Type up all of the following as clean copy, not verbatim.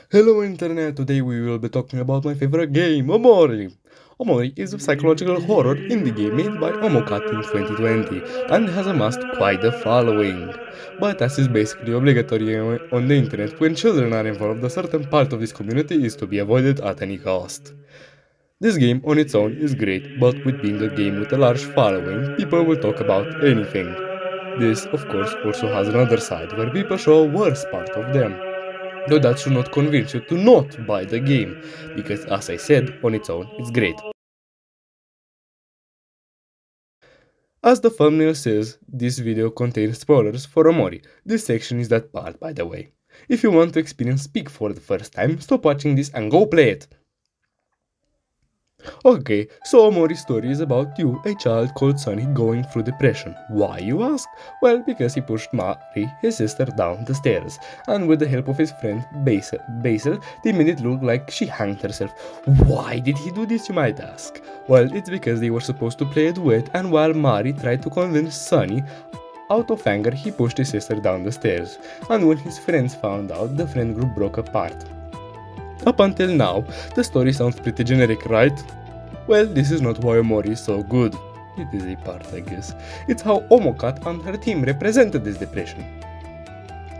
Hello Internet, today we will be talking about my favorite game, Omori. Omori is a psychological horror indie game made by Omocat in 2020 and has amassed quite the following. But as is basically obligatory on the internet, when children are involved, a certain part of this community is to be avoided at any cost. This game on its own is great, but with being a game with a large following, people will talk about anything. This, of course, also has another side where people show a worse part of them. Though that should not convince you to not buy the game, because as I said, on its own, it's great. As the thumbnail says, this video contains spoilers for Omori. This section is that part, by the way. If you want to experience Speak for the first time, stop watching this and go play it. Okay, so Omori's story is about you, a child called Sunny, going through depression. Why, you ask? Well, because he pushed Mari, his sister, down the stairs, and with the help of his friend Basil, they made it look like she hanged herself. Why did he do this, you might ask? Well, it's because they were supposed to play a duet, and while Mari tried to convince Sunny, out of anger, he pushed his sister down the stairs, and when his friends found out, the friend group broke apart. Up until now, the story sounds pretty generic, right? Well, this is not why Omori is so good. It is a part, I guess. It's how Omocat and her team represented this depression.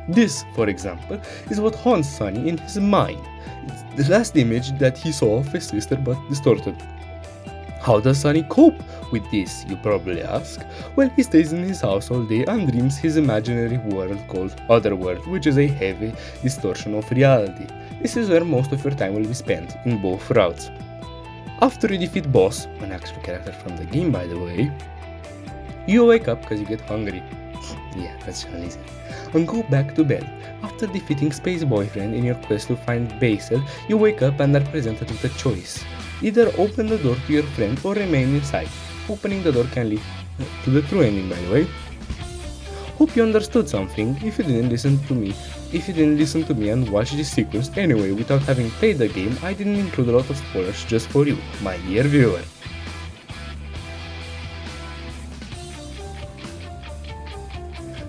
This, for example, is what haunts Sunny in his mind. It's the last image that he saw of his sister but distorted. How does Sunny cope with this, you probably ask? Well, he stays in his house all day and dreams his imaginary world called Otherworld, which is a heavy distortion of reality. This is where most of your time will be spent, in both routes. After you defeat boss, an actual character from the game by the way, you wake up because you get hungry. Yeah, that's easy. And go back to bed. After defeating Space Boyfriend in your quest to find Basil, you wake up and are presented with a choice. Either open the door to your friend or remain inside. Opening the door can lead to the true ending, by the way. Hope you understood something. If you didn't listen to me and watch this sequence anyway without having played the game, I didn't include a lot of spoilers just for you, my dear viewer.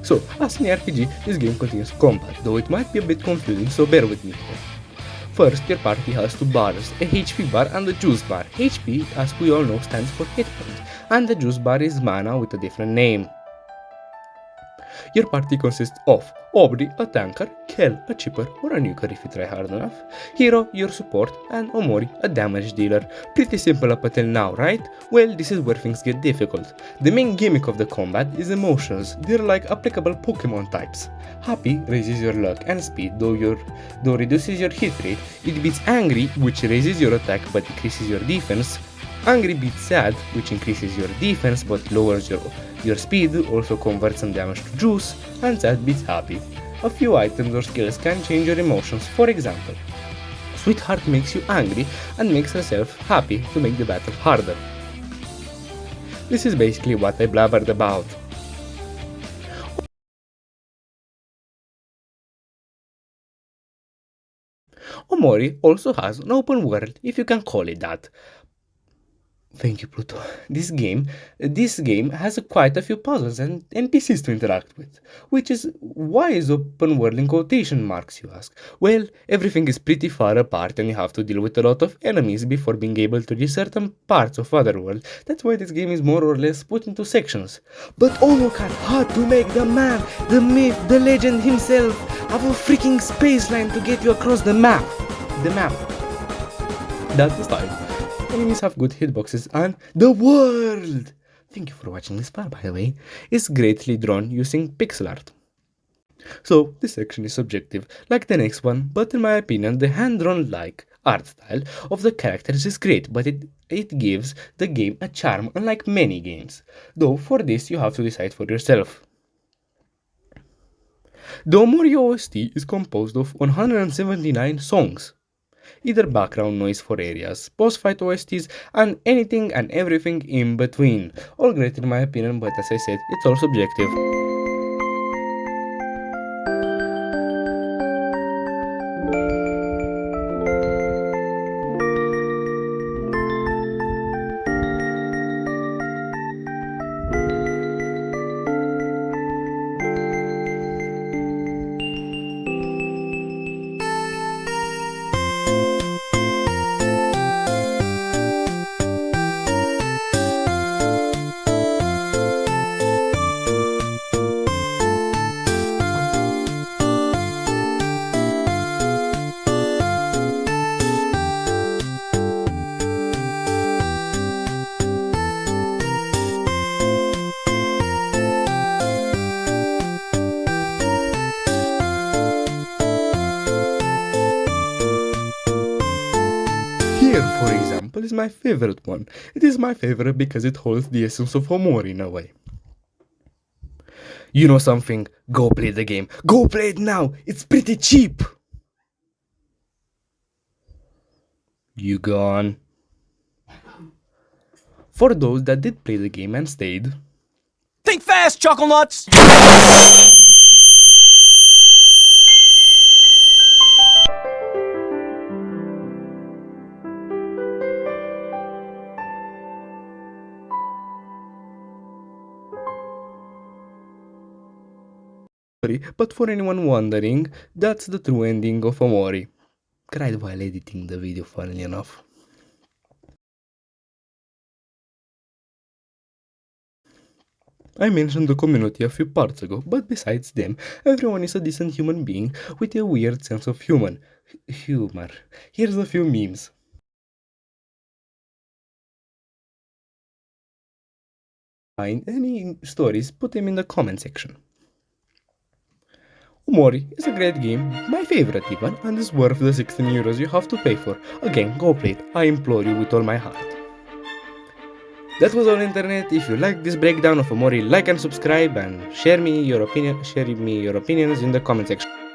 So, as an RPG, this game contains combat, though it might be a bit confusing, so bear with me here. First, your party has two bars, a HP bar and a juice bar. HP, as we all know, stands for hit points, and the juice bar is mana with a different name. Your party consists of Omori, a tanker, Kel, a chipper or a nuker if you try hard enough, Hiro, your support, and Omori, a damage dealer. Pretty simple up until now, right? Well, this is where things get difficult. The main gimmick of the combat is emotions. They're like applicable Pokemon types. Happy raises your luck and speed, though reduces your hit rate. It beats angry, which raises your attack but decreases your defense. Angry beats sad, which increases your defense but lowers your speed, also converts some damage to juice, and sad beats happy. A few items or skills can change your emotions. For example, Sweetheart makes you angry and makes herself happy to make the battle harder. This is basically what I blabbered about. Omori also has an open world, if you can call it that. Thank you, Pluto. This game has quite a few puzzles and NPCs to interact with, which is why is open world in quotation marks, you ask? Well, everything is pretty far apart and you have to deal with a lot of enemies before being able to reach certain parts of Otherworld. That's why this game is more or less put into sections. But Onokan had to make the man, the myth, the legend himself have a freaking space line to get you across the map. The map. That's the style. Enemies have good hitboxes and the world! Thank you for watching this part, by the way. Is greatly drawn using pixel art. So, this section is subjective, like the next one, but in my opinion, the hand-drawn like art style of the characters is great, but it gives the game a charm unlike many games. Though for this you have to decide for yourself. The Omori OST is composed of 179 songs. Either background noise for areas, boss fight OSTs, and anything and everything in between. All great in my opinion, but as I said, it's all subjective. Here, for example, is my favorite one. It is my favorite because it holds the essence of Omori in a way. You know something? Go play the game. Go play it now! It's pretty cheap! You gone? For those that did play the game and stayed, Think fast, Chuckle Nuts! but for anyone wondering, that's the true ending of Omori. Cried while editing the video, funnily enough. I mentioned the community a few parts ago, but besides them, everyone is a decent human being with a weird sense of humor. Here's a few memes. Find any stories, put them in the comment section. Omori is a great game, my favorite even, and is worth the 16 euros you have to pay for. Again, go play it, I implore you with all my heart. That was all internet. If you like this breakdown of Omori, like and subscribe and share me your opinions in the comment section.